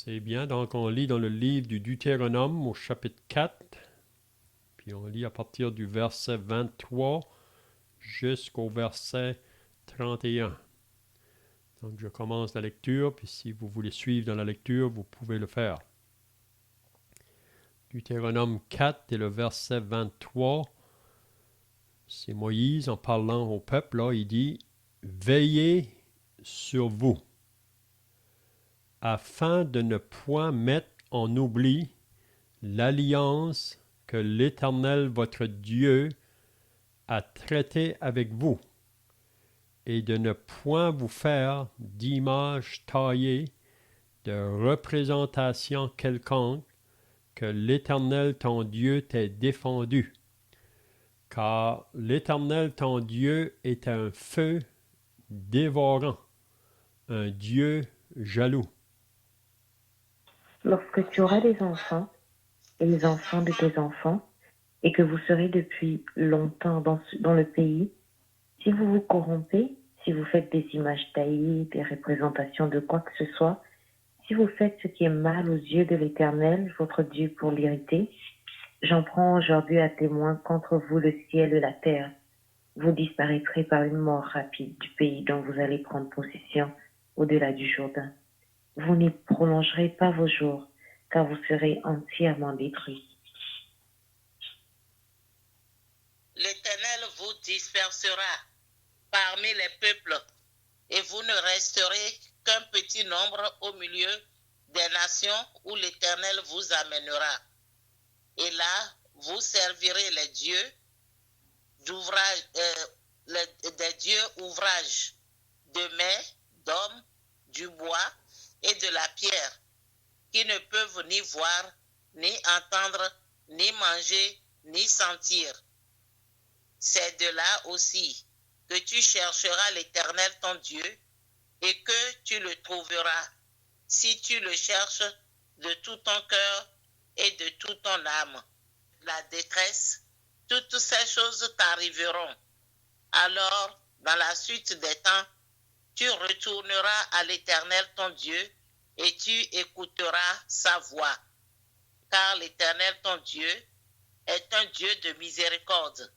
C'est bien, donc on lit dans le livre du Deutéronome au chapitre 4, puis on lit à partir du verset 23 jusqu'au verset 31. Donc je commence la lecture, puis si vous voulez suivre dans la lecture, vous pouvez le faire. Deutéronome 4 et le verset 23, c'est Moïse en parlant au peuple, là, il dit « Veillez sur vous, afin de ne point mettre en oubli l'alliance que l'Éternel votre Dieu a traitée avec vous, et de ne point vous faire d'image taillée, de représentation quelconque, que l'Éternel ton Dieu t'ait défendu. Car l'Éternel ton Dieu est un feu dévorant, un Dieu jaloux. » Lorsque tu auras des enfants et les enfants de tes enfants, et que vous serez depuis longtemps dans le pays, si vous vous corrompez, si vous faites des images taillées, des représentations de quoi que ce soit, si vous faites ce qui est mal aux yeux de l'Éternel, votre Dieu, pour l'irriter, j'en prends aujourd'hui à témoin contre vous le ciel et la terre. Vous disparaîtrez par une mort rapide du pays dont vous allez prendre possession au-delà du Jourdain. Vous n'y prolongerez pas vos jours, car vous serez entièrement détruits. L'Éternel vous dispersera parmi les peuples, et vous ne resterez qu'un petit nombre au milieu des nations où l'Éternel vous amènera. Et là, vous servirez les dieux d'ouvrage, des dieux ouvrages de main, d'hommes, du bois et de la pierre, qui ne peuvent ni voir, ni entendre, ni manger, ni sentir. C'est de là aussi que tu chercheras l'Éternel ton Dieu et que tu le trouveras, si tu le cherches de tout ton cœur et de toute ton âme. La détresse, toutes ces choses t'arriveront. Alors, dans la suite des temps, tu retourneras à l'Éternel ton Dieu et tu écouteras sa voix. Car l'Éternel ton Dieu est un Dieu de miséricorde,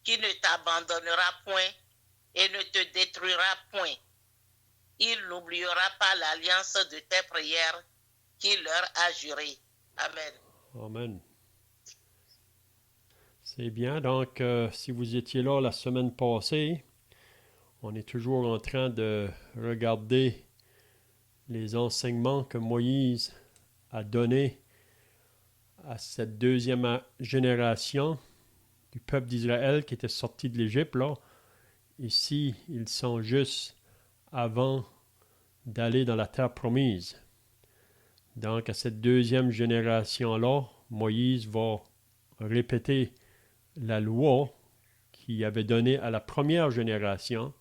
qui ne t'abandonnera point et ne te détruira point. Il n'oubliera pas l'alliance de tes prières qu'il leur a jurée. Amen. Amen. C'est bien, donc si vous étiez là la semaine passée, on est toujours en train de regarder les enseignements que Moïse a donnés à cette deuxième génération du peuple d'Israël qui était sorti de l'Égypte. Là. Ici, ils sont juste avant d'aller dans la terre promise. Donc, à cette deuxième génération-là, Moïse va répéter la loi qu'il avait donnée à la première génération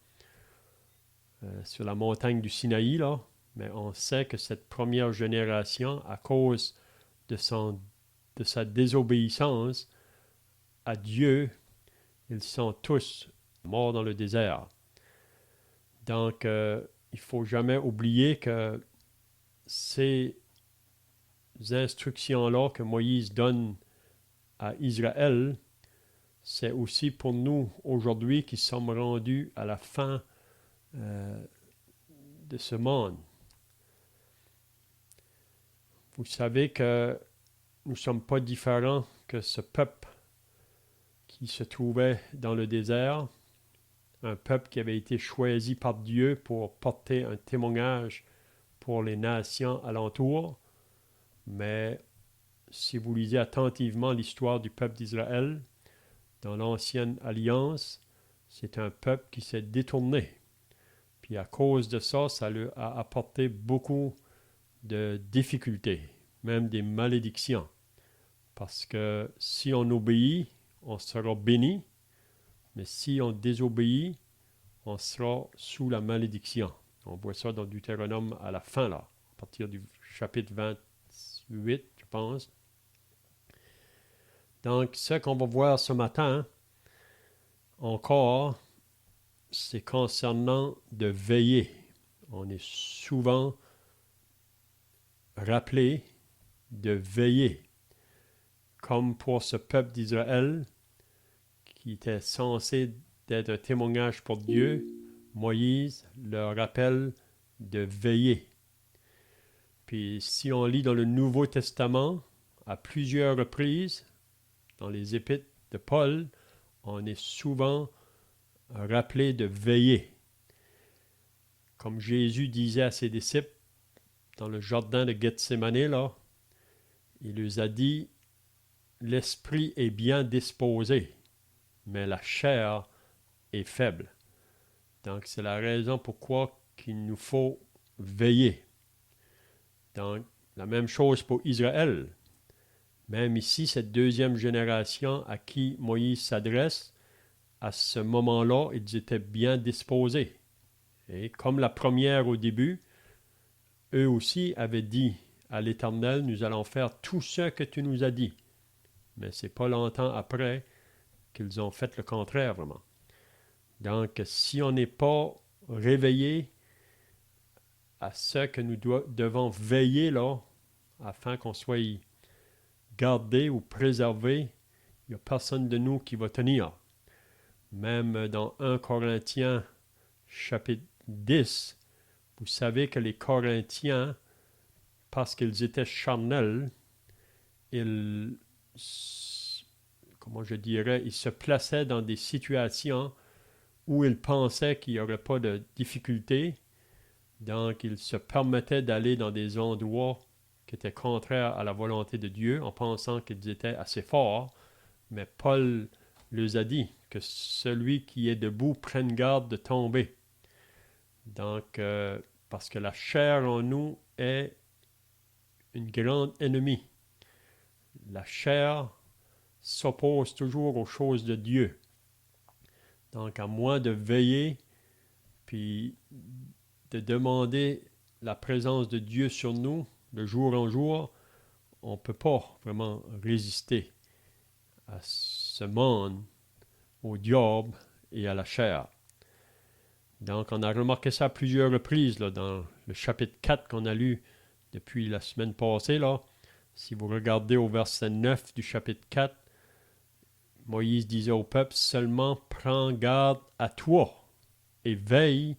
sur la montagne du Sinaï, là. Mais on sait que cette première génération, à cause de, de sa désobéissance à Dieu, ils sont tous morts dans le désert. Donc, il ne faut jamais oublier que ces instructions-là que Moïse donne à Israël, c'est aussi pour nous aujourd'hui qui sommes rendus à la fin de ce monde. Vous savez que nous ne sommes pas différents que ce peuple qui se trouvait dans le désert, un peuple qui avait été choisi par Dieu pour porter un témoignage pour les nations alentours. Mais si vous lisez attentivement l'histoire du peuple d'Israël, dans l'ancienne alliance, c'est un peuple qui s'est détourné. Puis à cause de ça, ça lui a apporté beaucoup de difficultés, même des malédictions. Parce que si on obéit, on sera béni, mais si on désobéit, on sera sous la malédiction. On voit ça dans Deutéronome à la fin, là, à partir du chapitre 28, je pense. Donc, ce qu'on va voir ce matin, encore, c'est concernant de veiller. On est souvent rappeler de veiller, comme pour ce peuple d'Israël qui était censé être un témoignage pour Dieu. Moïse leur rappelle de veiller. Puis si on lit dans le Nouveau Testament, à plusieurs reprises, dans les épîtres de Paul, on est souvent rappelé de veiller. Comme Jésus disait à ses disciples dans le jardin de Gethsémane, là, il leur a dit, l'esprit est bien disposé, mais la chair est faible. Donc c'est la raison pourquoi il nous faut veiller. Donc la même chose pour Israël. Même ici, cette deuxième génération à qui Moïse s'adresse, à ce moment-là, ils étaient bien disposés. Et comme la première au début, eux aussi avaient dit à l'Éternel, nous allons faire tout ce que tu nous as dit. Mais ce n'est pas longtemps après qu'ils ont fait le contraire, vraiment. Donc, si on n'est pas réveillé à ce que nous devons veiller là, afin qu'on soit gardé ou préservé, il n'y a personne de nous qui va tenir. Même dans 1 Corinthiens chapitre 10, vous savez que les Corinthiens, parce qu'ils étaient charnels, ils se plaçaient dans des situations où ils pensaient qu'il n'y aurait pas de difficulté. Donc, ils se permettaient d'aller dans des endroits qui étaient contraires à la volonté de Dieu en pensant qu'ils étaient assez forts. Mais Paul leur a dit que celui qui est debout prenne garde de tomber. Donc, parce que la chair en nous est une grande ennemie. La chair s'oppose toujours aux choses de Dieu. Donc, à moins de veiller, puis de demander la présence de Dieu sur nous de jour en jour, on ne peut pas vraiment résister à ce monde, au diable et à la chair. Donc, on a remarqué ça à plusieurs reprises là, dans le chapitre 4 qu'on a lu depuis la semaine passée. Là. Si vous regardez au verset 9 du chapitre 4, Moïse disait au peuple, « Seulement prends garde à toi et veille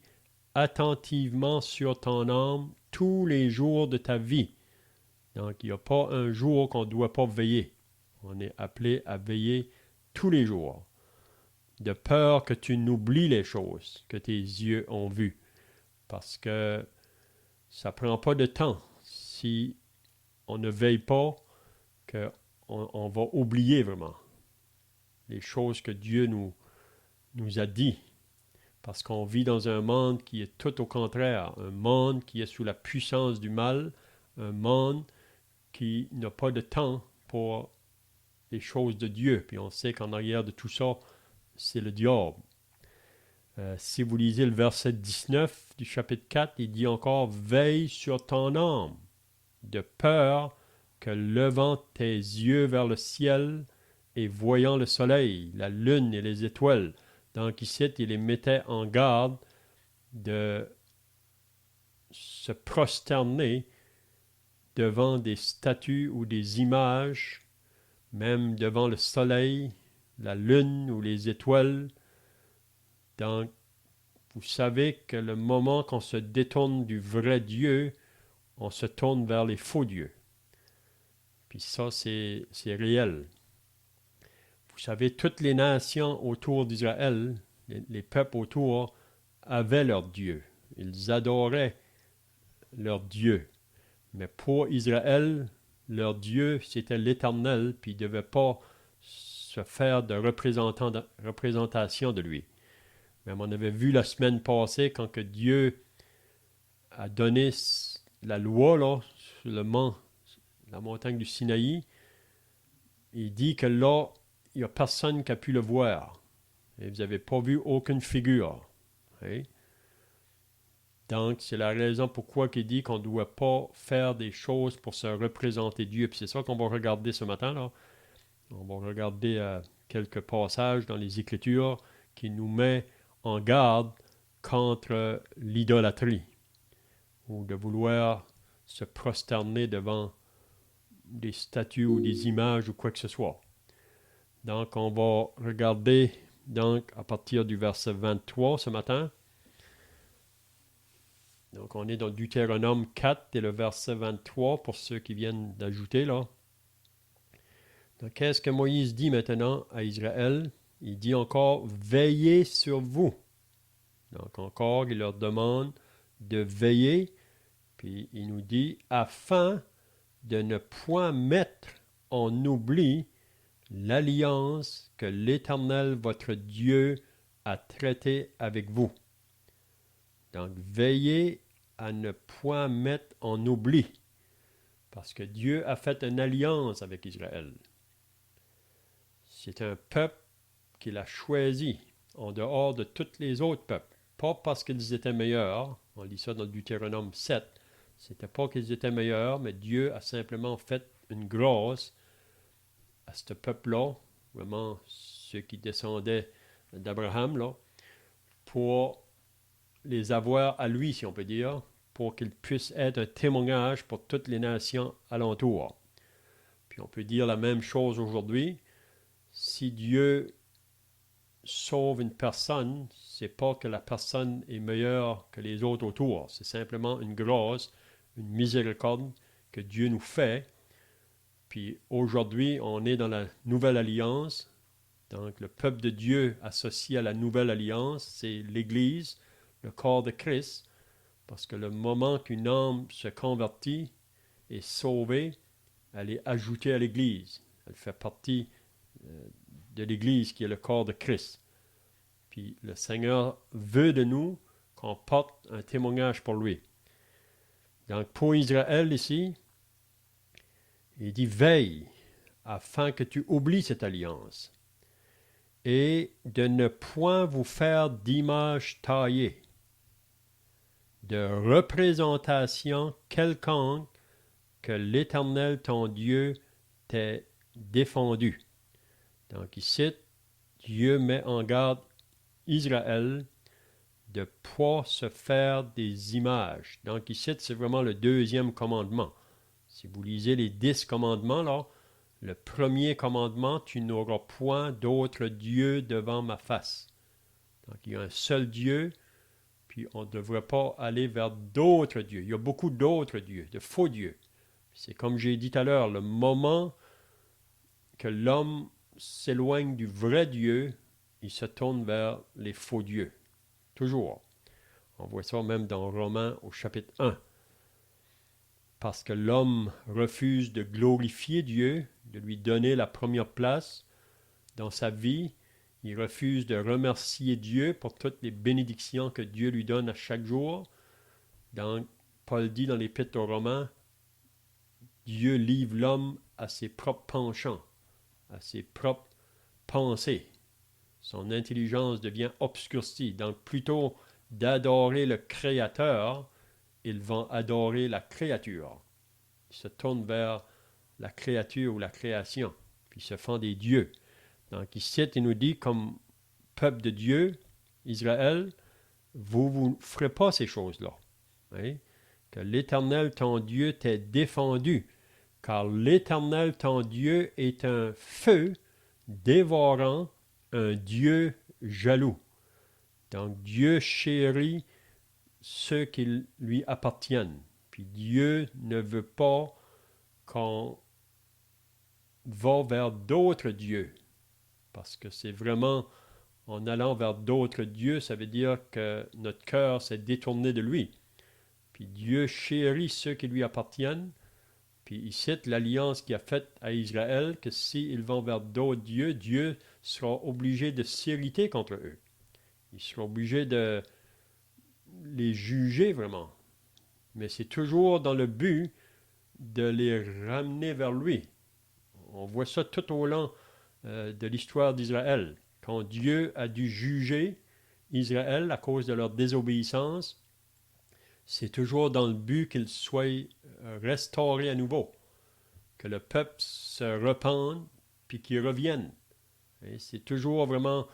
attentivement sur ton âme tous les jours de ta vie. » Donc, il n'y a pas un jour qu'on ne doit pas veiller. On est appelé à veiller tous les jours, de peur que tu n'oublies les choses que tes yeux ont vues. Parce que ça ne prend pas de temps. Si on ne veille pas, on va oublier vraiment les choses que Dieu nous a dit. Parce qu'on vit dans un monde qui est tout au contraire, un monde qui est sous la puissance du mal, un monde qui n'a pas de temps pour les choses de Dieu. Puis on sait qu'en arrière de tout ça, c'est le diable. Si vous lisez le verset 19 du chapitre 4, il dit encore « Veille sur ton âme, de peur que levant tes yeux vers le ciel et voyant le soleil, la lune et les étoiles. » Donc ici, il les mettait en garde de se prosterner devant des statues ou des images, même devant le soleil, la lune ou les étoiles. Donc, vous savez que le moment qu'on se détourne du vrai Dieu, on se tourne vers les faux dieux. Puis ça, c'est réel. Vous savez, toutes les nations autour d'Israël, les peuples autour, avaient leur Dieu. Ils adoraient leur Dieu. Mais pour Israël, leur Dieu, c'était l'Éternel, puis ils ne devaient pas se faire de représentation de lui. Même on avait vu la semaine passée, quand que Dieu a donné la loi là, sur la montagne du Sinaï, il dit que là, il n'y a personne qui a pu le voir. Et vous n'avez pas vu aucune figure. Okay? Donc, c'est la raison pourquoi il dit qu'on ne doit pas faire des choses pour se représenter Dieu. Puis c'est ça qu'on va regarder ce matin. Là. On va regarder quelques passages dans les Écritures qui nous met en garde contre l'idolâtrie ou de vouloir se prosterner devant des statues ou des images ou quoi que ce soit. Donc, on va regarder donc à partir du verset 23 ce matin. Donc, on est dans Deutéronome 4 et le verset 23 pour ceux qui viennent d'ajouter là. Donc, qu'est-ce que Moïse dit maintenant à Israël? Il dit encore, veillez sur vous. Donc, encore, il leur demande de veiller. Puis, il nous dit, afin de ne point mettre en oubli l'alliance que l'Éternel, votre Dieu, a traitée avec vous. Donc, veillez à ne point mettre en oubli, parce que Dieu a fait une alliance avec Israël. C'est un peuple qu'il a choisi en dehors de tous les autres peuples. Pas parce qu'ils étaient meilleurs, on lit ça dans le Deutéronome 7, c'était pas qu'ils étaient meilleurs, mais Dieu a simplement fait une grâce à ce peuple-là, vraiment ceux qui descendaient d'Abraham, là, pour les avoir à lui, si on peut dire, pour qu'ils puissent être un témoignage pour toutes les nations alentour. Puis on peut dire la même chose aujourd'hui. Si Dieu sauve une personne, c'est pas que la personne est meilleure que les autres autour. C'est simplement une grâce, une miséricorde que Dieu nous fait. Puis aujourd'hui, on est dans la nouvelle alliance. Donc le peuple de Dieu associé à la nouvelle alliance, c'est l'Église, le corps de Christ. Parce que le moment qu'une âme se convertit, est sauvée, elle est ajoutée à l'Église. Elle fait partie de l'Église qui est le corps de Christ. Puis le Seigneur veut de nous qu'on porte un témoignage pour lui. Donc pour Israël ici, il dit veille afin que tu oublies cette alliance et de ne point vous faire d'image taillée, de représentation quelconque que l'Éternel ton Dieu t'ait défendu. Donc ici, Dieu met en garde Israël de ne pas se faire des images. Donc ici, c'est vraiment le deuxième commandement. Si vous lisez les 10 commandements, là, le premier commandement, tu n'auras point d'autre Dieu devant ma face. Donc il y a un seul Dieu, puis on ne devrait pas aller vers d'autres dieux. Il y a beaucoup d'autres dieux, de faux dieux. C'est comme j'ai dit tout à l'heure, le moment que l'homme s'éloigne du vrai Dieu, il se tourne vers les faux dieux. Toujours. On voit ça même dans Romains au chapitre 1. Parce que l'homme refuse de glorifier Dieu, de lui donner la première place dans sa vie. Il refuse de remercier Dieu pour toutes les bénédictions que Dieu lui donne à chaque jour. Donc, Paul dit dans l'Épître aux Romains, Dieu livre l'homme à ses propres penchants, à ses propres pensées. Son intelligence devient obscurcie. Donc, plutôt d'adorer le Créateur, ils vont adorer la créature. Ils se tournent vers la créature ou la création, puis ils se font des dieux. Donc ici, il nous dit, comme peuple de Dieu, Israël, vous ne ferez pas ces choses-là. Oui? Que l'Éternel, ton Dieu, t'ait défendu, car l'Éternel, ton Dieu, est un feu dévorant, un Dieu jaloux. Donc Dieu chérit ceux qui lui appartiennent. Puis Dieu ne veut pas qu'on va vers d'autres dieux. Parce que c'est vraiment, en allant vers d'autres dieux, ça veut dire que notre cœur s'est détourné de lui. Puis Dieu chérit ceux qui lui appartiennent. Puis il cite l'alliance qu'il a faite à Israël, que s'ils vont vers d'autres dieux, Dieu sera obligé de s'irriter contre eux. Il sera obligé de les juger vraiment. Mais c'est toujours dans le but de les ramener vers lui. On voit ça tout au long de l'histoire d'Israël. Quand Dieu a dû juger Israël à cause de leur désobéissance, c'est toujours dans le but qu'ils soient restaurés à nouveau, que le peuple se repente puis qu'il revienne. Et c'est toujours vraiment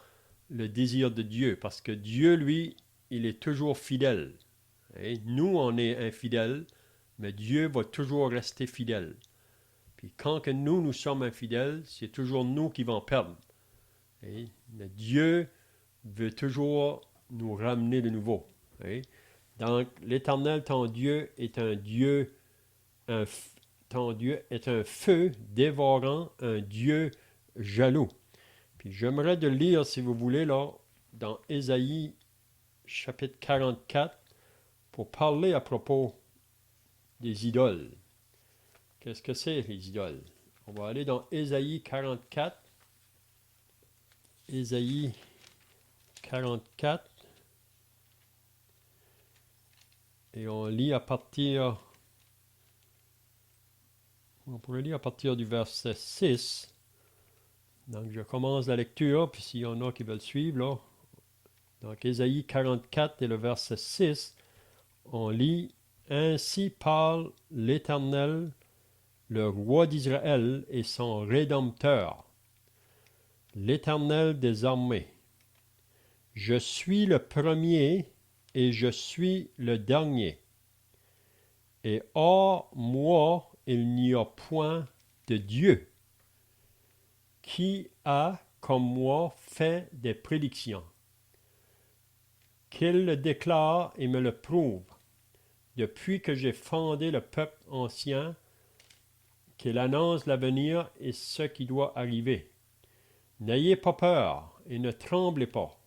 le désir de Dieu, parce que Dieu, lui, il est toujours fidèle. Et nous, on est infidèles, Mais Dieu va toujours rester fidèle. Puis quand que nous sommes infidèles, c'est toujours nous qui vont perdre. Et mais Dieu veut toujours nous ramener de nouveau. Et donc, l'Éternel, ton Dieu, est un Dieu, ton Dieu est un feu dévorant, un Dieu jaloux. Puis j'aimerais de lire, si vous voulez, là, dans Ésaïe, chapitre 44, pour parler à propos des idoles. Qu'est-ce que c'est, les idoles? On va aller dans Ésaïe 44. Ésaïe 44. Et on lit à partir... On pourrait lire à partir du verset 6. Donc, je commence la lecture, puis s'il y en a qui veulent suivre, là. Donc, Ésaïe 44 et le verset 6, on lit « Ainsi parle l'Éternel, le roi d'Israël et son Rédempteur, l'Éternel des armées. Je suis le premier et je suis le dernier. Et hors moi, il n'y a point de Dieu qui a, comme moi, fait des prédictions. Qu'il le déclare et me le prouve. Depuis que j'ai fondé le peuple ancien, qu'il annonce l'avenir et ce qui doit arriver. N'ayez pas peur et ne tremblez pas.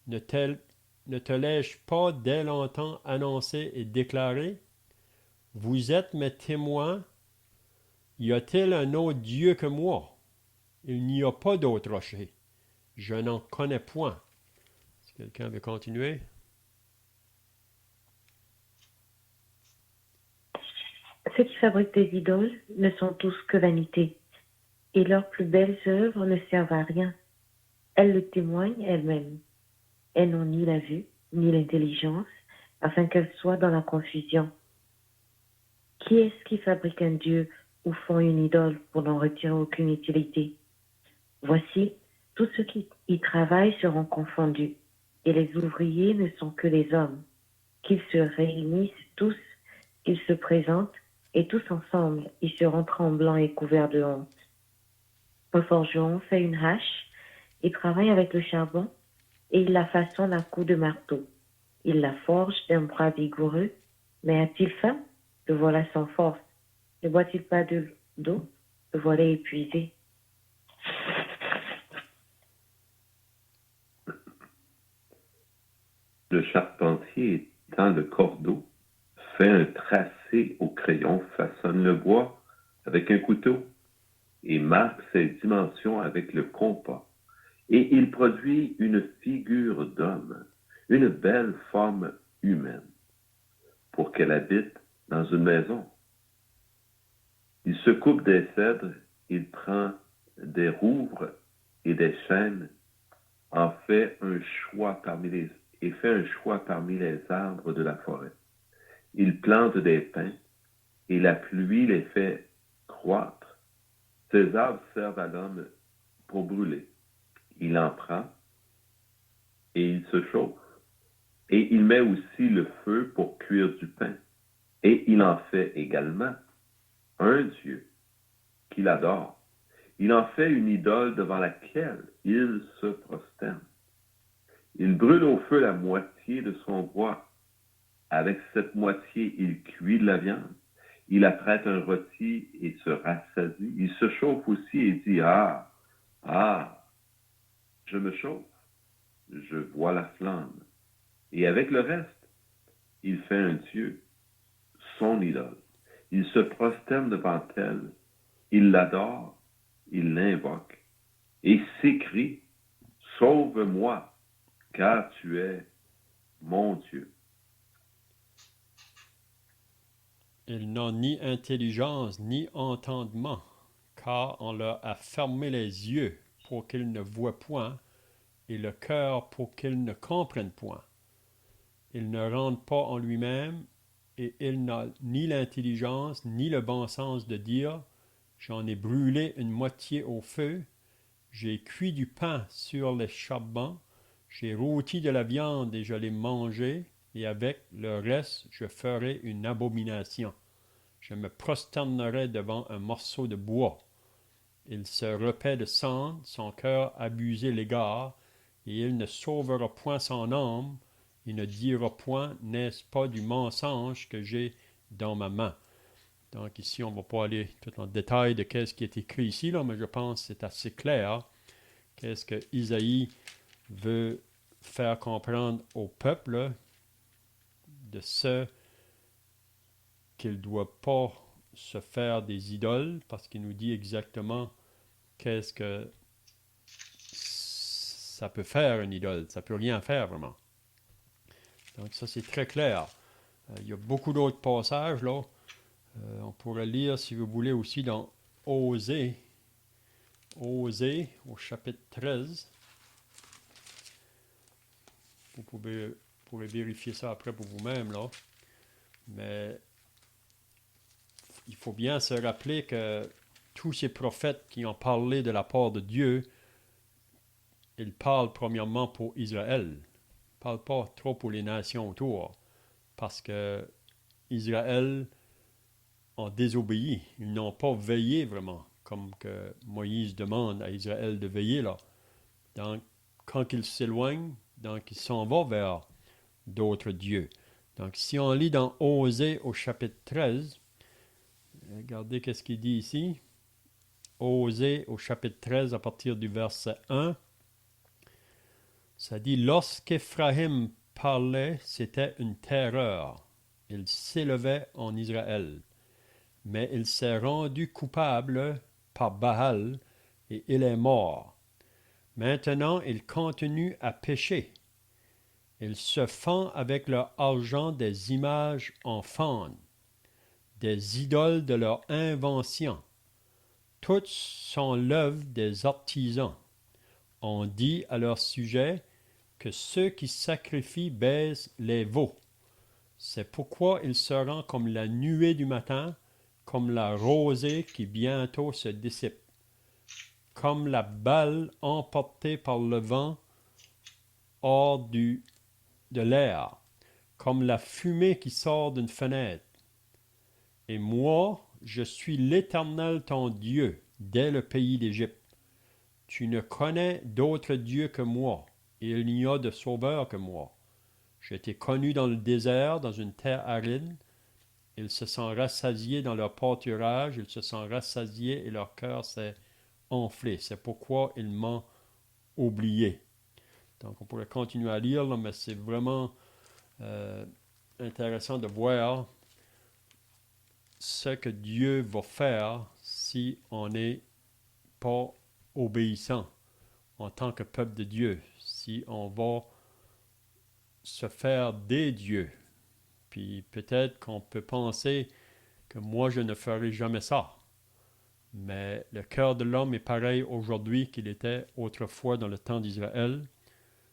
Ne te l'ai-je pas dès longtemps annoncé et déclaré? Vous êtes mes témoins. Y a-t-il un autre Dieu que moi? Il n'y a pas d'autre rocher. Je n'en connais point. Si quelqu'un veut continuer. Ceux qui fabriquent des idoles ne sont tous que vanité, et leurs plus belles œuvres ne servent à rien. Elles le témoignent elles-mêmes. Elles n'ont ni la vue, ni l'intelligence, afin qu'elles soient dans la confusion. Qui est-ce qui fabrique un dieu ou font une idole pour n'en retirer aucune utilité? Voici, tous ceux qui y travaillent seront confondus, et les ouvriers ne sont que les hommes. Qu'ils se réunissent tous, qu'ils se présentent, et tous ensemble, ils seront tremblants et couverts de honte. Un forgeron fait une hache, il travaille avec le charbon, et il la façonne à coups de marteau. Il la forge d'un bras vigoureux, mais a-t-il faim? Le voilà sans force. Ne boit-il pas d'eau? Le voilà épuisé. Le charpentier étend le cordeau, fait un tracé au crayon, façonne le bois avec un couteau et marque ses dimensions avec le compas. Et il produit une figure d'homme, une belle forme humaine, pour qu'elle habite dans une maison. Il se coupe des cèdres, il prend des rouvres et des chênes, en fait un choix parmi les arbres de la forêt. Il plante des pins et la pluie les fait croître. Ces arbres servent à l'homme pour brûler. Il en prend et il se chauffe. Et il met aussi le feu pour cuire du pain. Et il en fait également un Dieu qu'il adore. Il en fait une idole devant laquelle il se prosterne. Il brûle au feu la moitié de son bois. Avec cette moitié, il cuit de la viande. Il apprête un rôti et se rassasie. Il se chauffe aussi et dit, je me chauffe, je vois la flamme. Et avec le reste, il fait un Dieu, son idole. Il se prosterne devant elle, il l'adore, il l'invoque et s'écrie, sauve-moi, car tu es mon Dieu. Ils n'ont ni intelligence ni entendement, car on leur a fermé les yeux pour qu'ils ne voient point, et le cœur pour qu'ils ne comprennent point. Ils ne rentrent pas en lui-même, et il n'a ni l'intelligence ni le bon sens de dire « J'en ai brûlé une moitié au feu, j'ai cuit du pain sur les charbons, j'ai rôti de la viande et je l'ai mangée, et avec le reste je ferai une abomination. » je me prosternerai devant un morceau de bois. Il se repaît de sang, son cœur abusé l'égard, et il ne sauvera point son âme, il ne dira point, n'est-ce pas du mensonge que j'ai dans ma main. Donc ici, on ne va pas aller tout en détail de qu'est-ce qui est écrit ici, là, mais je pense que c'est assez clair qu'est-ce que Isaïe veut faire comprendre au peuple de ce qu'il ne doit pas se faire des idoles, parce qu'il nous dit exactement qu'est-ce que ça peut faire une idole. Ça ne peut rien faire vraiment. Donc ça, c'est très clair. Il y a beaucoup d'autres passages là. On pourrait lire, si vous voulez, aussi dans Osée, au chapitre 13. Vous pourrez vérifier ça après pour vous-même, là. Mais il faut bien se rappeler que tous ces prophètes qui ont parlé de la part de Dieu, ils parlent premièrement pour Israël. Ils ne parlent pas trop pour les nations autour. Parce que Israël ont désobéi. Ils n'ont pas veillé vraiment, comme que Moïse demande à Israël de veiller là. Donc, quand ils s'éloignent, donc ils s'en vont vers d'autres dieux. Donc, si on lit dans Osée au chapitre 13, regardez qu'est-ce qu'il dit ici. Osée au chapitre 13 à partir du verset 1. Ça dit, lorsqu'Éphraïm parlait, c'était une terreur. Il s'élevait en Israël. Mais il s'est rendu coupable par Baal et il est mort. Maintenant, il continue à pécher. Ils se font avec leur argent des images en faune, des idoles de leur invention. Toutes sont l'œuvre des artisans. On dit à leur sujet que ceux qui sacrifient baisent les veaux. C'est pourquoi ils seront comme la nuée du matin, comme la rosée qui bientôt se dissipe, comme la balle emportée par le vent hors de l'air, comme la fumée qui sort d'une fenêtre. Et moi, je suis l'Éternel ton Dieu, dès le pays d'Égypte. Tu ne connais d'autre Dieu que moi, et il n'y a de sauveur que moi. Je t'ai connu dans le désert, dans une terre aride. Ils se sont rassasiés dans leur pâturage, ils se sont rassasiés et leur cœur s'est enflé. C'est pourquoi ils m'ont oublié. Donc on pourrait continuer à lire, là, mais c'est vraiment intéressant de voir ce que Dieu va faire si on n'est pas obéissant en tant que peuple de Dieu, si on va se faire des dieux. Puis peut-être qu'on peut penser que moi, je ne ferai jamais ça. Mais le cœur de l'homme est pareil aujourd'hui qu'il était autrefois dans le temps d'Israël.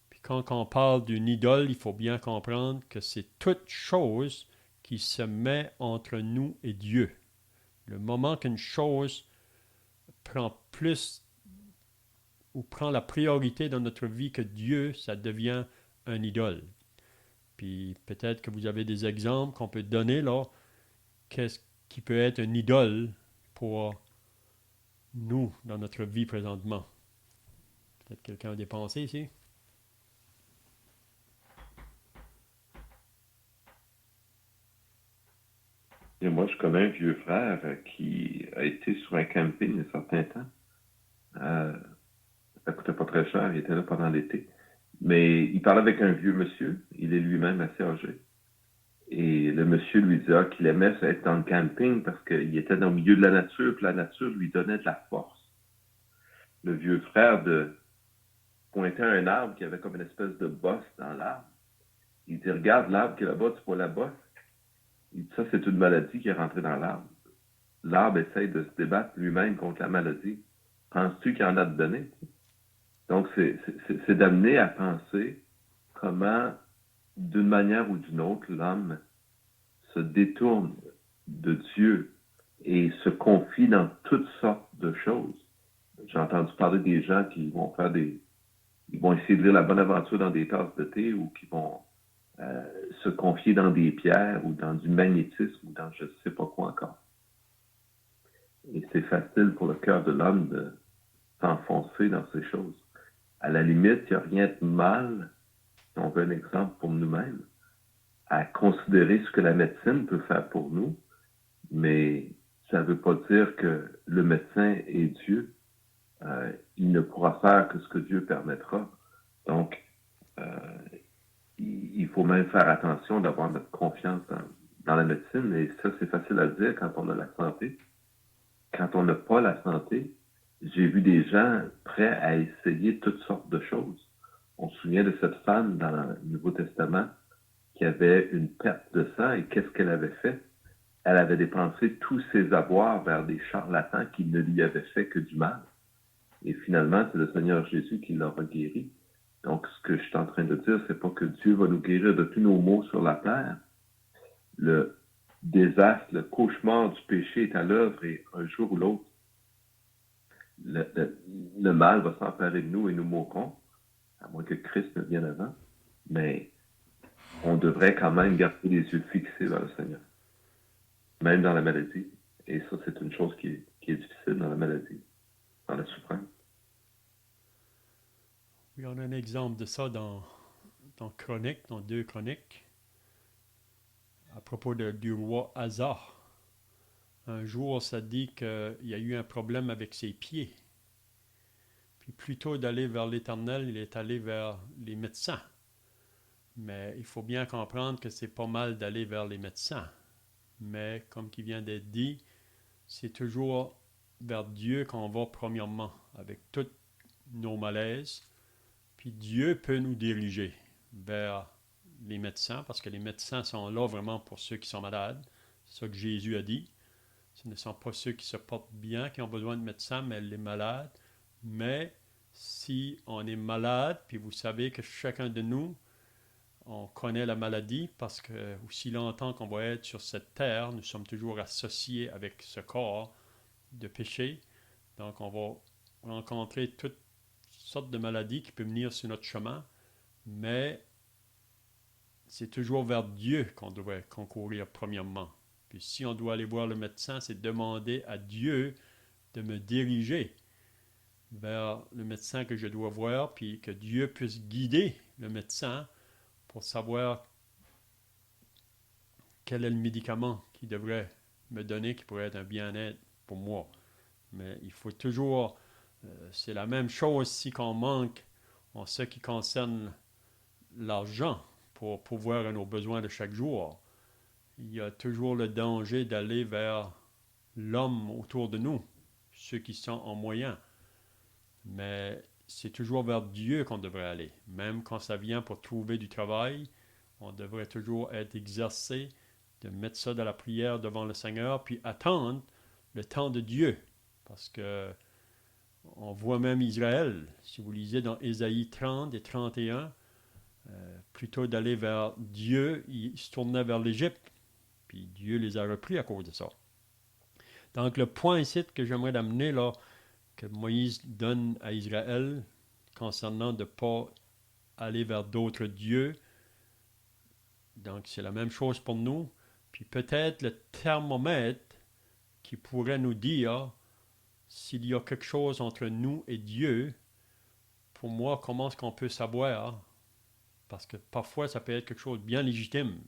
Puis quand on parle d'une idole, il faut bien comprendre que c'est toute chose qui se met entre nous et Dieu. Le moment qu'une chose prend plus ou prend la priorité dans notre vie que Dieu, ça devient un idole. Puis peut-être que vous avez des exemples qu'on peut donner là, qu'est-ce qui peut être une idole pour nous dans notre vie présentement. Peut-être quelqu'un a des pensées ici? Et moi, je connais un vieux frère qui a été sur un camping un certain temps. Ça coûtait pas très cher, il était là pendant l'été. Mais il parlait avec un vieux monsieur, il est lui-même assez âgé. Et le monsieur lui disait qu'il aimait être dans le camping parce qu'il était dans le milieu de la nature, puis la nature lui donnait de la force. Le vieux frère pointait à un arbre qui avait comme une espèce de bosse dans l'arbre. Il dit, regarde l'arbre qui est là-bas, tu vois la bosse? Il dit, ça, c'est une maladie qui est rentrée dans l'arbre. L'arbre essaye de se débattre lui-même contre la maladie. Penses-tu qu'il y en a de donner? Donc, c'est d'amener à penser comment, d'une manière ou d'une autre, l'homme se détourne de Dieu et se confie dans toutes sortes de choses. J'ai entendu parler des gens qui vont ils vont essayer de lire la bonne aventure dans des tasses de thé ou qui vont se confier dans des pierres ou dans du magnétisme ou dans je ne sais pas quoi encore. facile pour le cœur de l'homme de s'enfoncer dans ces choses. À la limite, il n'y a rien de mal, si on veut un exemple pour nous-mêmes, à considérer ce que la médecine peut faire pour nous, mais ça ne veut pas dire que le médecin est Dieu. Il ne pourra faire que ce que Dieu permettra. Donc, il faut même faire attention d'avoir notre confiance dans la médecine. Et ça, c'est facile à dire quand on a la santé. Quand on n'a pas la santé, j'ai vu des gens prêts à essayer toutes sortes de choses. On se souvient de cette femme dans le Nouveau Testament qui avait une perte de sang et qu'est-ce qu'elle avait fait? Elle avait dépensé tous ses avoirs vers des charlatans qui ne lui avaient fait que du mal. Et finalement, c'est le Seigneur Jésus qui l'aura guéri. Donc, ce que je suis en train de dire, c'est pas que Dieu va nous guérir de tous nos maux sur la terre. Le désastre, le cauchemar du péché est à l'œuvre et un jour ou l'autre, le mal va s'emparer de nous et nous mourrons, à moins que Christ ne vienne avant. Mais on devrait quand même garder les yeux fixés vers le Seigneur, même dans la maladie. Et ça, c'est une chose qui est difficile dans la maladie, dans la souffrance. Oui, on a un exemple de ça dans Chroniques, dans 2 Chroniques, à propos du roi Asa. Un jour, ça dit qu'il y a eu un problème avec ses pieds. Puis plutôt d'aller vers l'Éternel, il est allé vers les médecins. Mais il faut bien comprendre que c'est pas mal d'aller vers les médecins. Mais comme qui vient d'être dit, c'est toujours vers Dieu qu'on va premièrement, avec tous nos malaises. Puis Dieu peut nous diriger vers les médecins, parce que les médecins sont là vraiment pour ceux qui sont malades. C'est ça que Jésus a dit. Ce ne sont pas ceux qui se portent bien qui ont besoin de médecins, mais les malades. Mais si on est malade, puis vous savez que chacun de nous, on connaît la maladie, parce que aussi longtemps qu'on va être sur cette terre, nous sommes toujours associés avec ce corps de péché. Donc on va rencontrer toutes sortes de maladies qui peuvent venir sur notre chemin, mais c'est toujours vers Dieu qu'on devrait concourir premièrement. Puis si on doit aller voir le médecin, c'est demander à Dieu de me diriger vers le médecin que je dois voir, puis que Dieu puisse guider le médecin pour savoir quel est le médicament qu'il devrait me donner qui pourrait être un bien-être pour moi. Mais il faut toujours, c'est la même chose si qu'on manque en ce qui concerne l'argent pour pourvoir à nos besoins de chaque jour. Il y a toujours le danger d'aller vers l'homme autour de nous, ceux qui sont en moyen. Mais c'est toujours vers Dieu qu'on devrait aller. Même quand ça vient pour trouver du travail, on devrait toujours être exercé de mettre ça dans la prière devant le Seigneur, puis attendre le temps de Dieu. Parce que on voit même Israël, si vous lisez dans Ésaïe 30 et 31, plutôt d'aller vers Dieu, ils se tournaient vers l'Égypte, puis Dieu les a repris à cause de ça. Donc le point ici que j'aimerais amener, là, que Moïse donne à Israël concernant de ne pas aller vers d'autres dieux, donc c'est la même chose pour nous. Puis peut-être le thermomètre qui pourrait nous dire s'il y a quelque chose entre nous et Dieu. Pour moi, comment est-ce qu'on peut savoir? Parce que parfois, ça peut être quelque chose de bien légitime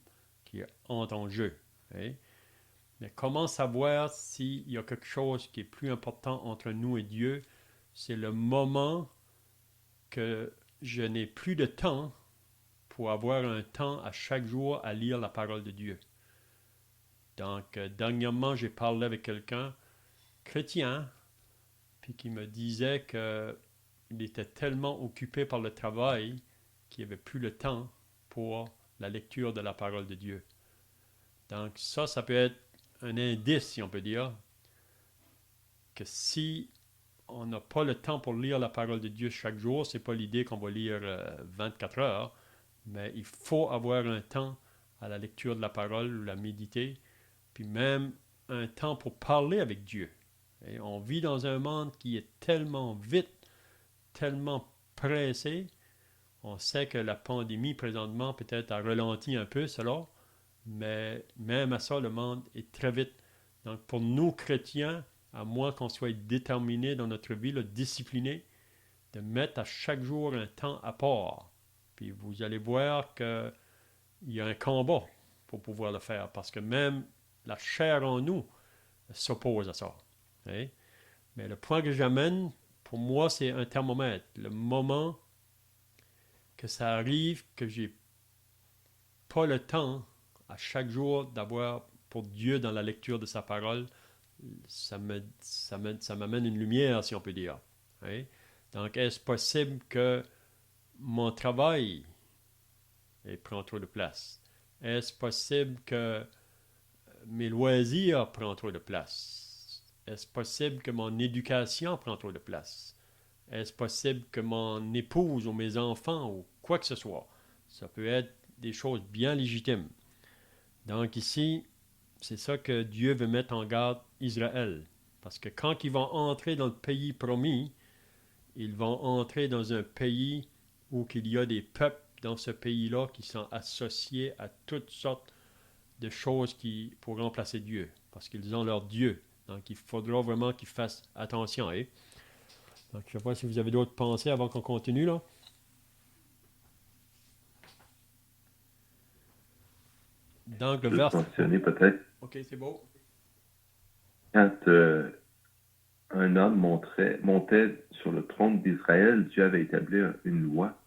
qui entre en jeu. Hein? Mais comment savoir s'il y a quelque chose qui est plus important entre nous et Dieu? C'est le moment que je n'ai plus de temps pour avoir un temps à chaque jour à lire la parole de Dieu. Donc, dernièrement, j'ai parlé avec quelqu'un, chrétien, puis qui me disait qu'il était tellement occupé par le travail qu'il n'avait plus le temps pour la lecture de la parole de Dieu. Donc ça peut être un indice, si on peut dire, que si on n'a pas le temps pour lire la parole de Dieu chaque jour, c'est pas l'idée qu'on va lire 24 heures, mais il faut avoir un temps à la lecture de la parole ou la méditer, puis même un temps pour parler avec Dieu. Et on vit dans un monde qui est tellement vite, tellement pressé. On sait que la pandémie présentement peut-être a ralenti un peu cela, mais même à ça, le monde est très vite. Donc pour nous chrétiens, à moins qu'on soit déterminé dans notre vie, là, discipliné, de mettre à chaque jour un temps à part. Puis vous allez voir qu'il y a un combat pour pouvoir le faire, parce que même la chair en nous s'oppose à ça. Hein? Mais le point que j'amène, pour moi, c'est un thermomètre. Le moment que ça arrive, que j'ai pas le temps à chaque jour d'avoir pour Dieu dans la lecture de sa parole, ça m'amène une lumière, si on peut dire. Hein? Donc, est-ce possible que mon travail prend trop de place? Est-ce possible que mes loisirs prennent trop de place? Est-ce possible que mon éducation prend trop de place? Est-ce possible que mon épouse ou mes enfants ou quoi que ce soit? Ça peut être des choses bien légitimes. Donc ici, c'est ça que Dieu veut mettre en garde Israël. Parce que quand ils vont entrer dans le pays promis, ils vont entrer dans un pays où il y a des peuples dans ce pays-là qui sont associés à toutes sortes de choses pour remplacer Dieu. Parce qu'ils ont leur Dieu. Donc il faudra vraiment qu'ils fassent attention. Hein? Donc je ne sais pas si vous avez d'autres pensées avant qu'on continue là. Donc le Juste verset... mentionner peut-être, Ok, c'est beau. quand un homme montait sur le trône d'Israël, Dieu avait établi une loi.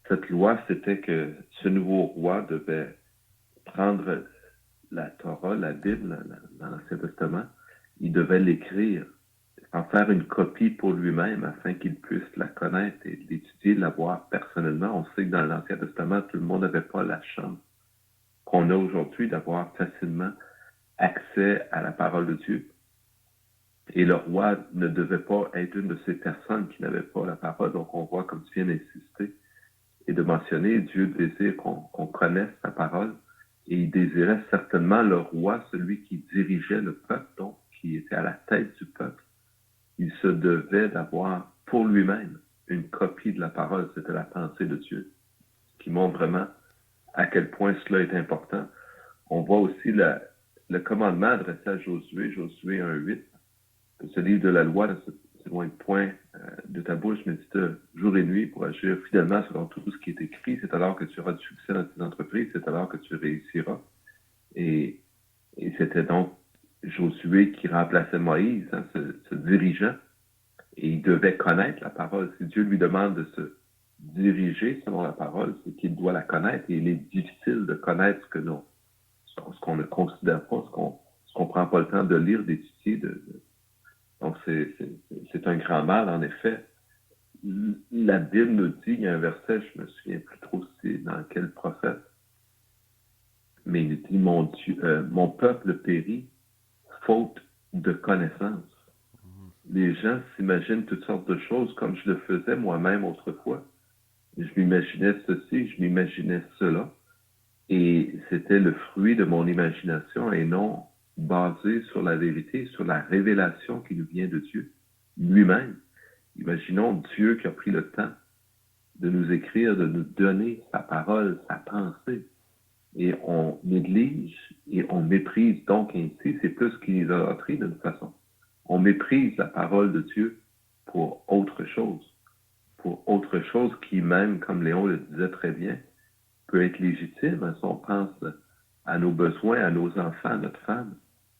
Cette loi, c'était que ce nouveau roi devait prendre la Torah, la Bible, dans l'Ancien Testament, il devait l'écrire, en faire une copie pour lui-même afin qu'il puisse la connaître et l'étudier, la voir personnellement. On sait que dans l'Ancien Testament, tout le monde n'avait pas la chance qu'on a aujourd'hui d'avoir facilement accès à la parole de Dieu. Et le roi ne devait pas être une de ces personnes qui n'avaient pas la parole. Donc on voit, comme tu viens d'insister et de mentionner, Dieu désire qu'on connaisse sa parole. Et il désirait certainement le roi, celui qui dirigeait le peuple, donc qui était à la tête du peuple. Il se devait d'avoir pour lui-même une copie de la parole. C'était la pensée de Dieu, ce qui montre vraiment à quel point cela est important. On voit aussi le commandement adressé à Josué, Josué 1:8, que ce livre de la loi, c'est loin de point de ta bouche, médite jour et nuit pour agir fidèlement selon tout ce qui est écrit. C'est alors que tu auras du succès dans tes entreprises, c'est alors que tu réussiras. Et c'était donc Josué qui remplaçait Moïse, hein, ce dirigeant, et il devait connaître la parole. Si Dieu lui demande de se diriger selon la parole, c'est qu'il doit la connaître, et il est difficile de connaître ce qu'on ne considère pas, ce qu'on prend pas le temps de lire, d'étudier. Donc, c'est un grand mal, en effet. La Bible nous dit, il y a un verset, je me souviens plus trop c'est dans quel prophète, mais il dit, mon peuple périt faute de connaissance. Les gens s'imaginent toutes sortes de choses comme je le faisais moi-même autrefois. Je m'imaginais ceci, je m'imaginais cela. Et c'était le fruit de mon imagination et non basé sur la vérité, sur la révélation qui nous vient de Dieu lui-même. Imaginons Dieu qui a pris le temps de nous écrire, de nous donner sa parole, sa pensée. Et on néglige et on méprise donc ainsi, c'est plus qu'une idolâtrie d'une façon. On méprise la parole de Dieu pour autre chose qui même, comme Léon le disait très bien, peut être légitime si on pense à nos besoins, à nos enfants, à notre femme.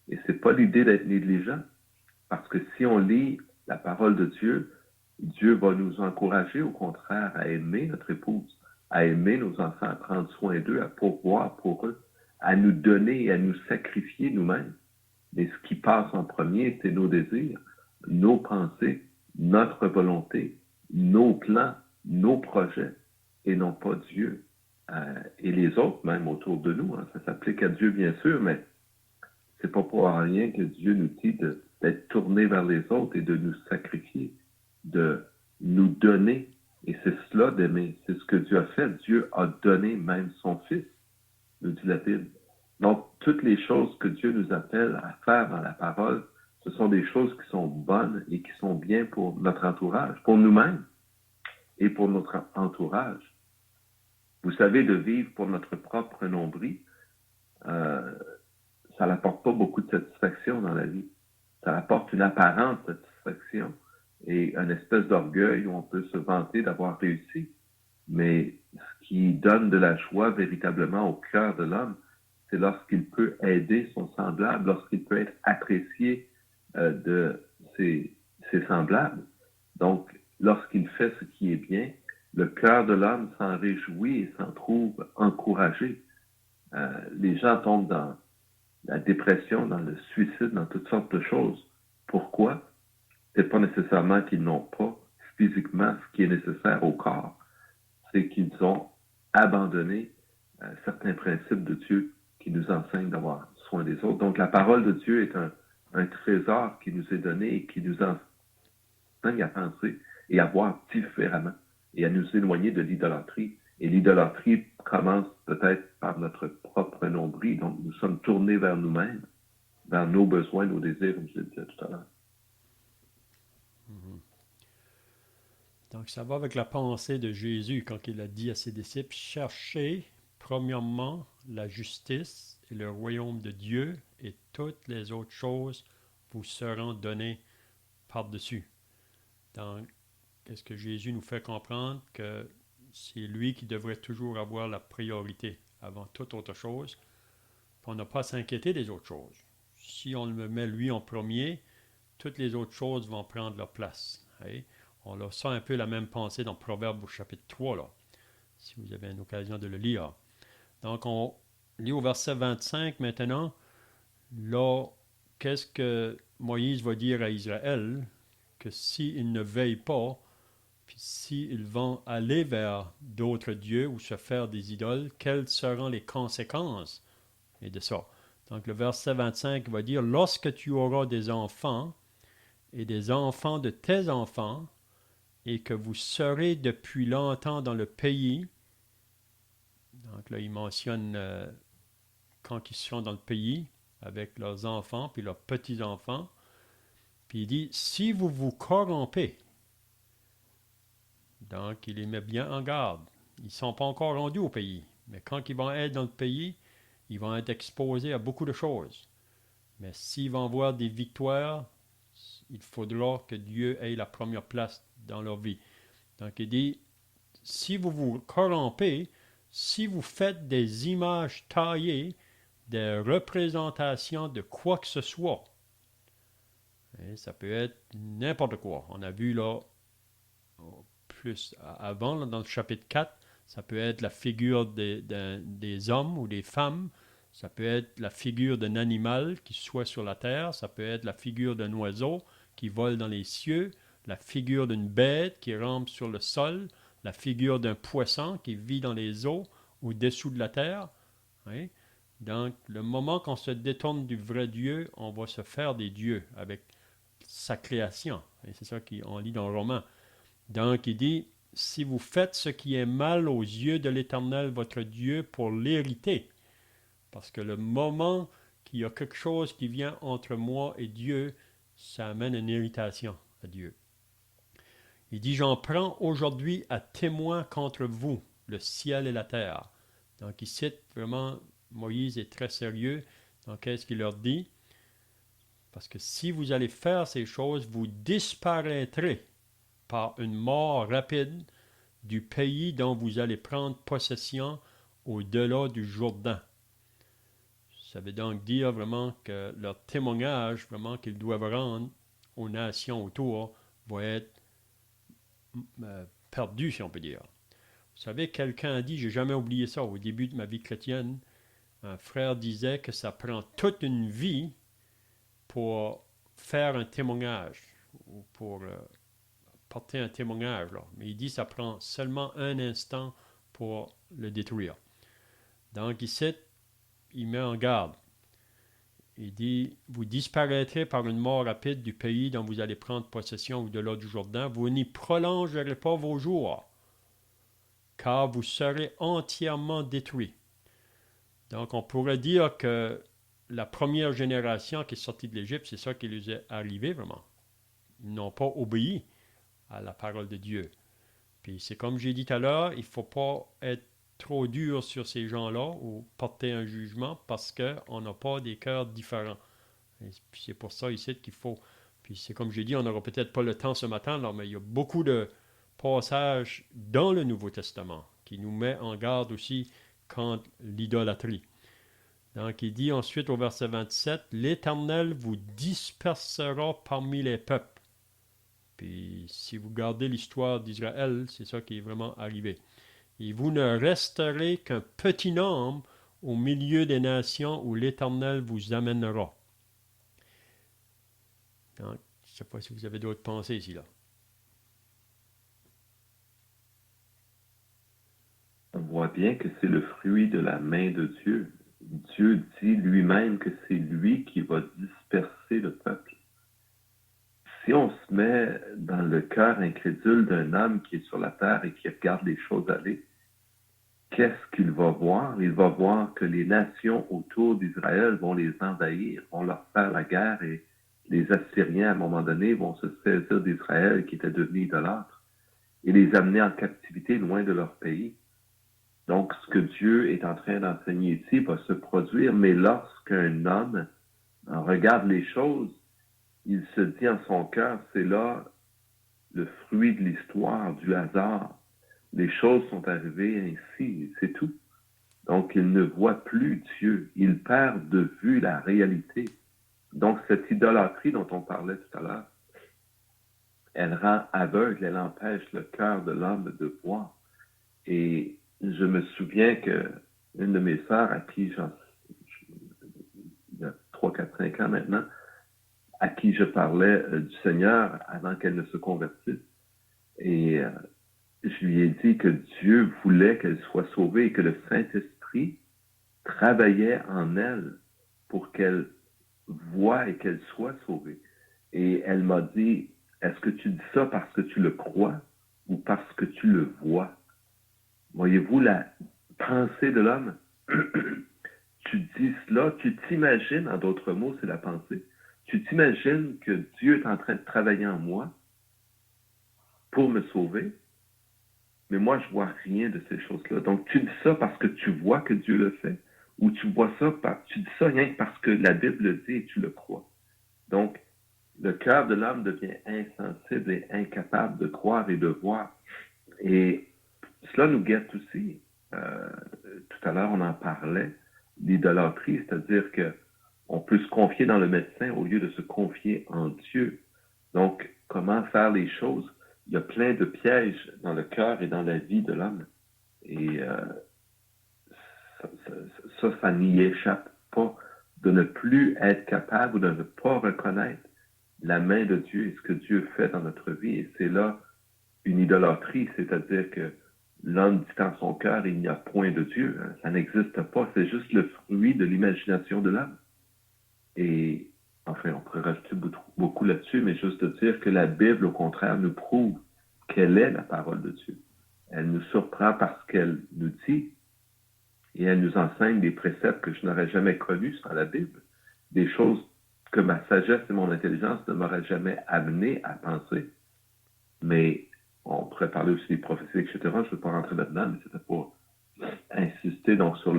Et c'est pas l'idée d'être négligent, parce que si on lit la parole de Dieu, Dieu va nous encourager au contraire à aimer notre épouse, à aimer nos enfants, à prendre soin d'eux, à pourvoir pour eux, à nous donner et à nous sacrifier nous-mêmes. Mais ce qui passe en premier, c'est nos désirs, nos pensées, notre volonté, nos plans, nos projets, et non pas Dieu. Et les autres, même autour de nous. Hein. Ça s'applique à Dieu, bien sûr, mais c'est pas pour rien que Dieu nous dit d'être tourné vers les autres et de nous sacrifier, de nous donner. Et c'est cela d'aimer. C'est ce que Dieu a fait. Dieu a donné même son Fils, nous dit la Bible. Donc, toutes les choses que Dieu nous appelle à faire dans la parole, ce sont des choses qui sont bonnes et qui sont bien pour notre entourage, pour nous-mêmes et pour notre entourage. Vous savez, de vivre pour notre propre nombril, ça n'apporte pas beaucoup de satisfaction dans la vie. ça apporte une apparente satisfaction et une espèce d'orgueil où on peut se vanter d'avoir réussi. Mais ce qui donne de la joie véritablement au cœur de l'homme, c'est lorsqu'il peut aider son semblable, lorsqu'il peut être apprécié de ses semblables. Donc, lorsqu'il fait ce qui est bien, le cœur de l'homme s'en réjouit et s'en trouve encouragé. Les gens tombent dans la dépression, dans le suicide, dans toutes sortes de choses. Pourquoi? C'est pas nécessairement qu'ils n'ont pas physiquement ce qui est nécessaire au corps. C'est qu'ils ont abandonné certains principes de Dieu qui nous enseignent d'avoir soin des autres. Donc, la parole de Dieu est un trésor qui nous est donné et qui nous enseigne à penser et à voir différemment et à nous éloigner de l'idolâtrie. Et l'idolâtrie commence peut-être par notre propre nombril. Donc, nous sommes tournés vers nous-mêmes, vers nos besoins, nos désirs, comme je le disais tout à l'heure. Donc, ça va avec la pensée de Jésus quand il a dit à ses disciples, cherchez premièrement la justice et le royaume de Dieu et toutes les autres choses vous seront données par-dessus. Donc, qu'est-ce que Jésus nous fait comprendre? Que c'est lui qui devrait toujours avoir la priorité avant toute autre chose. Puis on n'a pas à s'inquiéter des autres choses. Si on le met lui en premier, toutes les autres choses vont prendre leur place. Hein? On a ça un peu la même pensée dans Proverbe au chapitre 3, là, si vous avez une occasion de le lire. Donc, on lit au verset 25 maintenant. Là, qu'est-ce que Moïse va dire à Israël? Que s'ils ne veillent pas, puis s'ils vont aller vers d'autres dieux ou se faire des idoles, quelles seront les conséquences de ça? Donc, le verset 25 va dire, lorsque tu auras des enfants et des enfants de tes enfants, et que vous serez depuis longtemps dans le pays. Donc là, il mentionne quand ils sont dans le pays avec leurs enfants puis leurs petits-enfants. Puis il dit, si vous vous corrompez, donc il les met bien en garde. Ils ne sont pas encore rendus au pays, mais quand ils vont être dans le pays, ils vont être exposés à beaucoup de choses. Mais s'ils vont avoir des victoires, il faudra que Dieu ait la première place dans leur vie. Donc il dit, si vous vous corrompez, si vous faites des images taillées, des représentations de quoi que ce soit, et ça peut être n'importe quoi. On a vu là, plus avant, là, dans le chapitre 4, ça peut être la figure des hommes ou des femmes, ça peut être la figure d'un animal qui soit sur la terre, ça peut être la figure d'un oiseau qui vole dans les cieux, la figure d'une bête qui rampe sur le sol, la figure d'un poisson qui vit dans les eaux au-dessous de la terre. Oui? Donc, le moment qu'on se détourne du vrai Dieu, on va se faire des dieux avec sa création. Et c'est ça qu'on lit dans Romains. Donc, il dit, si vous faites ce qui est mal aux yeux de l'Éternel, votre Dieu, pour l'hériter, parce que le moment qu'il y a quelque chose qui vient entre moi et Dieu, ça amène une irritation à Dieu. Il dit, j'en prends aujourd'hui à témoin contre vous, le ciel et la terre. Donc, il cite vraiment, Moïse est très sérieux. Donc, qu'est-ce qu'il leur dit? Parce que si vous allez faire ces choses, vous disparaîtrez par une mort rapide du pays dont vous allez prendre possession au-delà du Jourdain. Ça veut donc dire vraiment que leur témoignage, vraiment qu'ils doivent rendre aux nations autour, va être perdu, si on peut dire. Vous savez, quelqu'un a dit, j'ai jamais oublié ça au début de ma vie chrétienne, un frère disait que ça prend toute une vie pour faire un témoignage, ou pour porter un témoignage. Là. Mais il dit que ça prend seulement un instant pour le détruire. Donc ici, il met en garde. Il dit, vous disparaîtrez par une mort rapide du pays dont vous allez prendre possession au-delà du Jourdain. Vous n'y prolongerez pas vos jours, car vous serez entièrement détruits. Donc, on pourrait dire que la première génération qui est sortie de l'Égypte, c'est ça qui lui est arrivé vraiment. Ils n'ont pas obéi à la parole de Dieu. Puis c'est comme j'ai dit tout à l'heure, il ne faut pas être trop dur sur ces gens-là ou porter un jugement parce qu'on n'a pas des cœurs différents. Et puis c'est pour ça ici qu'il faut. Puis c'est comme j'ai dit, on n'aura peut-être pas le temps ce matin, là, mais il y a beaucoup de passages dans le Nouveau Testament qui nous met en garde aussi contre l'idolâtrie. Donc il dit ensuite au verset 27, l'Éternel vous dispersera parmi les peuples. Puis si vous gardez l'histoire d'Israël, c'est ça qui est vraiment arrivé. Et vous ne resterez qu'un petit nombre au milieu des nations où l'Éternel vous amènera. Donc, je ne sais pas si vous avez d'autres pensées ici, là. On voit bien que c'est le fruit de la main de Dieu. Dieu dit lui-même que c'est lui qui va disperser le peuple. Si on se met dans le cœur incrédule d'un homme qui est sur la terre et qui regarde les choses aller, qu'est-ce qu'il va voir? Il va voir que les nations autour d'Israël vont les envahir, vont leur faire la guerre et les Assyriens, à un moment donné, vont se saisir d'Israël qui était devenu idolâtre et les amener en captivité loin de leur pays. Donc, ce que Dieu est en train d'enseigner ici va se produire, mais lorsqu'un homme regarde les choses, il se dit en son cœur, c'est là le fruit de l'histoire, du hasard. Les choses sont arrivées ainsi, c'est tout. Donc, il ne voit plus Dieu. Il perd de vue la réalité. Donc, cette idolâtrie dont on parlait tout à l'heure, elle rend aveugle, elle empêche le cœur de l'homme de voir. Et je me souviens que une de mes sœurs, à qui il y a 3, 4, 5 ans maintenant, à qui je parlais du Seigneur avant qu'elle ne se convertisse, et je lui ai dit que Dieu voulait qu'elle soit sauvée et que le Saint-Esprit travaillait en elle pour qu'elle voie et qu'elle soit sauvée. Et elle m'a dit, est-ce que tu dis ça parce que tu le crois ou parce que tu le vois? Voyez-vous la pensée de l'homme? Tu dis cela, tu t'imagines, en d'autres mots, c'est la pensée, tu t'imagines que Dieu est en train de travailler en moi pour me sauver, mais moi, je vois rien de ces choses-là. Donc, tu dis ça parce que tu vois que Dieu le fait, ou tu vois ça, tu dis ça rien que parce que la Bible le dit et tu le crois. Donc, le cœur de l'homme devient insensible et incapable de croire et de voir. Et cela nous guette aussi. Tout à l'heure, on en parlait, l'idolâtrie, c'est-à-dire que on peut se confier dans le médecin au lieu de se confier en Dieu. Donc, comment faire les choses? Il y a plein de pièges dans le cœur et dans la vie de l'homme. Et ça n'y échappe pas. De ne plus être capable ou de ne pas reconnaître la main de Dieu et ce que Dieu fait dans notre vie. Et c'est là une idolâtrie, c'est-à-dire que l'homme dit en son cœur, il n'y a point de Dieu. Ça n'existe pas. C'est juste le fruit de l'imagination de l'homme. Et enfin, on pourrait rajouter beaucoup là-dessus, mais juste de dire que la Bible, au contraire, nous prouve quelle est la parole de Dieu. Elle nous surprend parce qu'elle nous dit et elle nous enseigne des préceptes que je n'aurais jamais connus sans la Bible, des choses que ma sagesse et mon intelligence ne m'auraient jamais amené à penser. Mais on pourrait parler aussi des prophéties, etc. Je ne veux pas rentrer là-dedans, mais c'était pour insister donc sur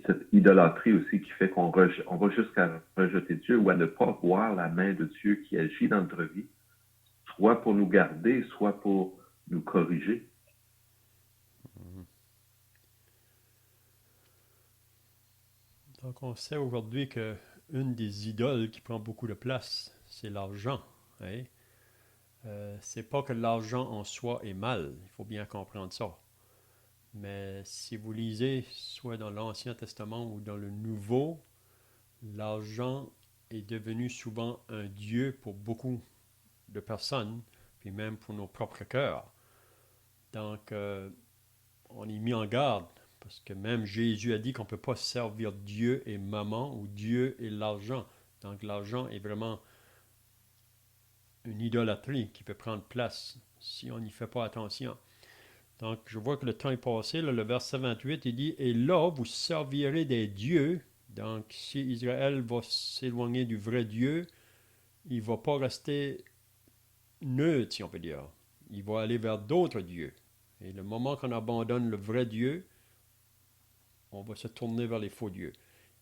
cette idolâtrie aussi qui fait qu'on va jusqu'à rejeter Dieu ou à ne pas voir la main de Dieu qui agit dans notre vie, soit pour nous garder, soit pour nous corriger. Donc on sait aujourd'hui qu'une des idoles qui prend beaucoup de place, c'est l'argent. Hein? C'est pas que l'argent en soi est mal, il faut bien comprendre ça. Mais si vous lisez, soit dans l'Ancien Testament ou dans le Nouveau, l'argent est devenu souvent un dieu pour beaucoup de personnes, puis même pour nos propres cœurs. Donc, on est mis en garde, parce que même Jésus a dit qu'on ne peut pas servir Dieu et maman ou Dieu et l'argent. Donc, l'argent est vraiment une idolâtrie qui peut prendre place si on n'y fait pas attention. Donc, je vois que le temps est passé. Là, le verset 28, il dit « Et là, vous servirez des dieux. » Donc, si Israël va s'éloigner du vrai Dieu, il ne va pas rester neutre, si on peut dire. Il va aller vers d'autres dieux. Et le moment qu'on abandonne le vrai Dieu, on va se tourner vers les faux dieux.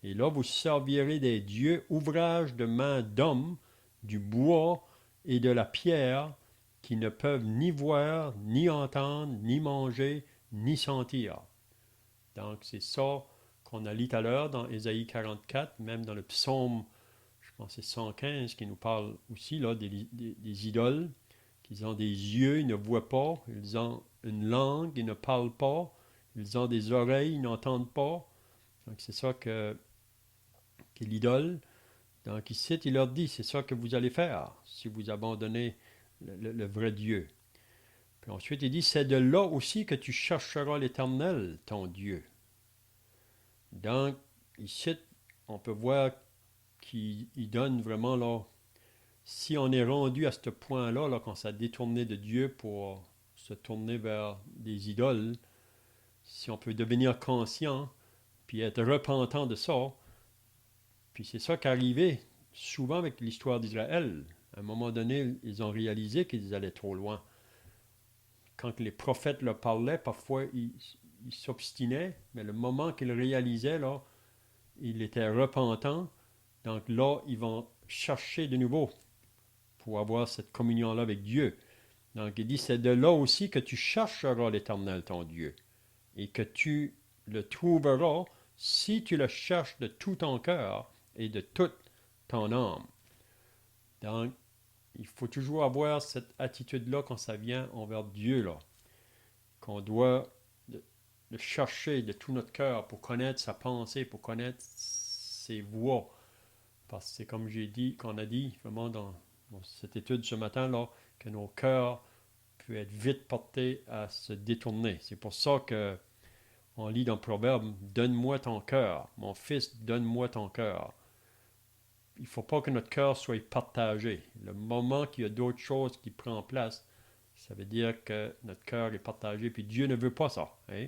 Et là, vous servirez des dieux, ouvrages de main d'hommes, du bois et de la pierre, qui ne peuvent ni voir, ni entendre, ni manger, ni sentir. Donc, c'est ça qu'on a lu tout à l'heure dans Ésaïe 44, même dans le psaume, je pense que c'est 115, qui nous parle aussi là, des idoles, qu'ils ont des yeux, ils ne voient pas, ils ont une langue, ils ne parlent pas, ils ont des oreilles, ils n'entendent pas. Donc, c'est ça qu'est l'idole. Donc, ici, il leur dit, c'est ça que vous allez faire si vous abandonnez le vrai Dieu. Puis ensuite, il dit, c'est de là aussi que tu chercheras l'Éternel, ton Dieu. Donc, ici, on peut voir qu'il donne vraiment, là, si on est rendu à ce point-là, là, qu'on s'est détourné de Dieu pour se tourner vers des idoles, si on peut devenir conscient, puis être repentant de ça, puis c'est ça qui arrivait souvent avec l'histoire d'Israël. À un moment donné, ils ont réalisé qu'ils allaient trop loin. Quand les prophètes leur parlaient, parfois ils s'obstinaient, mais le moment qu'ils réalisaient, là, ils étaient repentants. Donc là, ils vont chercher de nouveau pour avoir cette communion-là avec Dieu. Donc il dit, c'est de là aussi que tu chercheras l'Éternel, ton Dieu, et que tu le trouveras si tu le cherches de tout ton cœur et de toute ton âme. Donc, il faut toujours avoir cette attitude-là quand ça vient envers Dieu, là, qu'on doit le chercher de tout notre cœur pour connaître sa pensée, pour connaître ses voies. Parce que c'est comme j'ai dit, qu'on a dit vraiment dans cette étude ce matin, là, que nos cœurs peuvent être vite portés à se détourner. C'est pour ça que on lit dans Proverbe, donne-moi ton cœur, mon fils, donne-moi ton cœur. Il ne faut pas que notre cœur soit partagé. Le moment qu'il y a d'autres choses qui prennent place, ça veut dire que notre cœur est partagé, puis Dieu ne veut pas ça. Hein?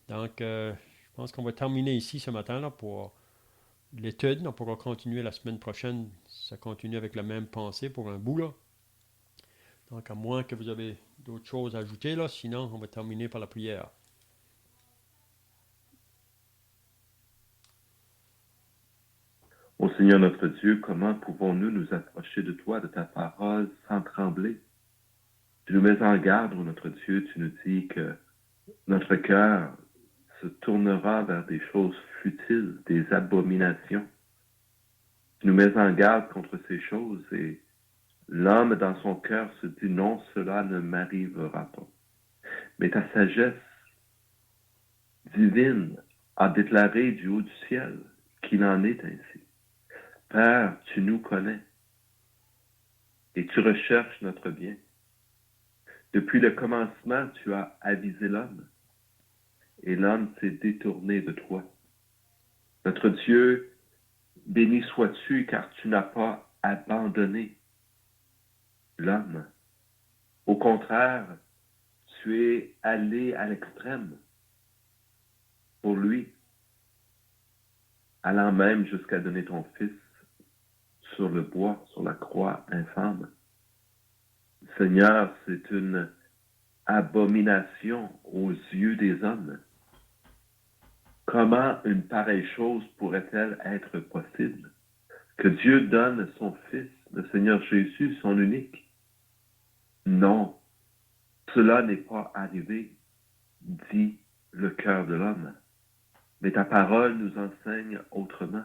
Donc, je pense qu'on va terminer ici ce matin là, pour l'étude. On pourra continuer la semaine prochaine. Ça continue avec la même pensée pour un bout. Là. Donc, à moins que vous avez d'autres choses à ajouter, là, sinon, on va terminer par la prière. Ô Seigneur notre Dieu, comment pouvons-nous nous approcher de toi, de ta parole, sans trembler? Tu nous mets en garde, ô notre Dieu, tu nous dis que notre cœur se tournera vers des choses futiles, des abominations. Tu nous mets en garde contre ces choses et l'homme dans son cœur se dit non, cela ne m'arrivera pas. Mais ta sagesse divine a déclaré du haut du ciel qu'il en est ainsi. Père, tu nous connais et tu recherches notre bien. Depuis le commencement, tu as avisé l'homme et l'homme s'est détourné de toi. Notre Dieu, béni sois-tu car tu n'as pas abandonné l'homme. Au contraire, tu es allé à l'extrême pour lui, allant même jusqu'à donner ton fils sur le bois, sur la croix infâme. Seigneur, c'est une abomination aux yeux des hommes. Comment une pareille chose pourrait-elle être possible? Que Dieu donne son Fils, le Seigneur Jésus, son unique? Non, cela n'est pas arrivé, dit le cœur de l'homme. Mais ta parole nous enseigne autrement.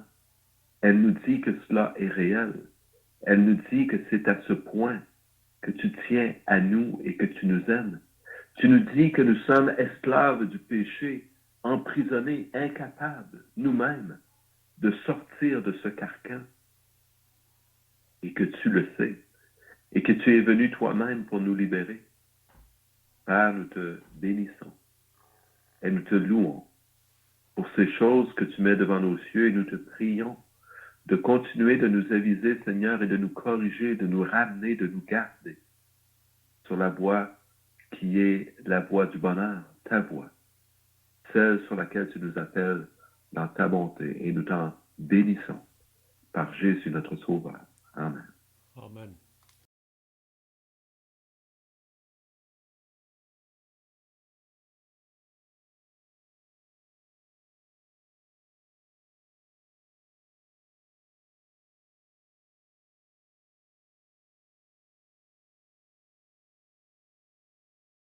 Elle nous dit que cela est réel. Elle nous dit que c'est à ce point que tu tiens à nous et que tu nous aimes. Tu nous dis que nous sommes esclaves du péché, emprisonnés, incapables, nous-mêmes, de sortir de ce carcan. Et que tu le sais. Et que tu es venu toi-même pour nous libérer. Père, nous te bénissons. Et nous te louons pour ces choses que tu mets devant nos cieux et nous te prions de continuer de nous aviser, Seigneur, et de nous corriger, de nous ramener, de nous garder sur la voie qui est la voie du bonheur, ta voie, celle sur laquelle tu nous appelles dans ta bonté, et nous t'en bénissons par Jésus notre Sauveur. Amen. Amen.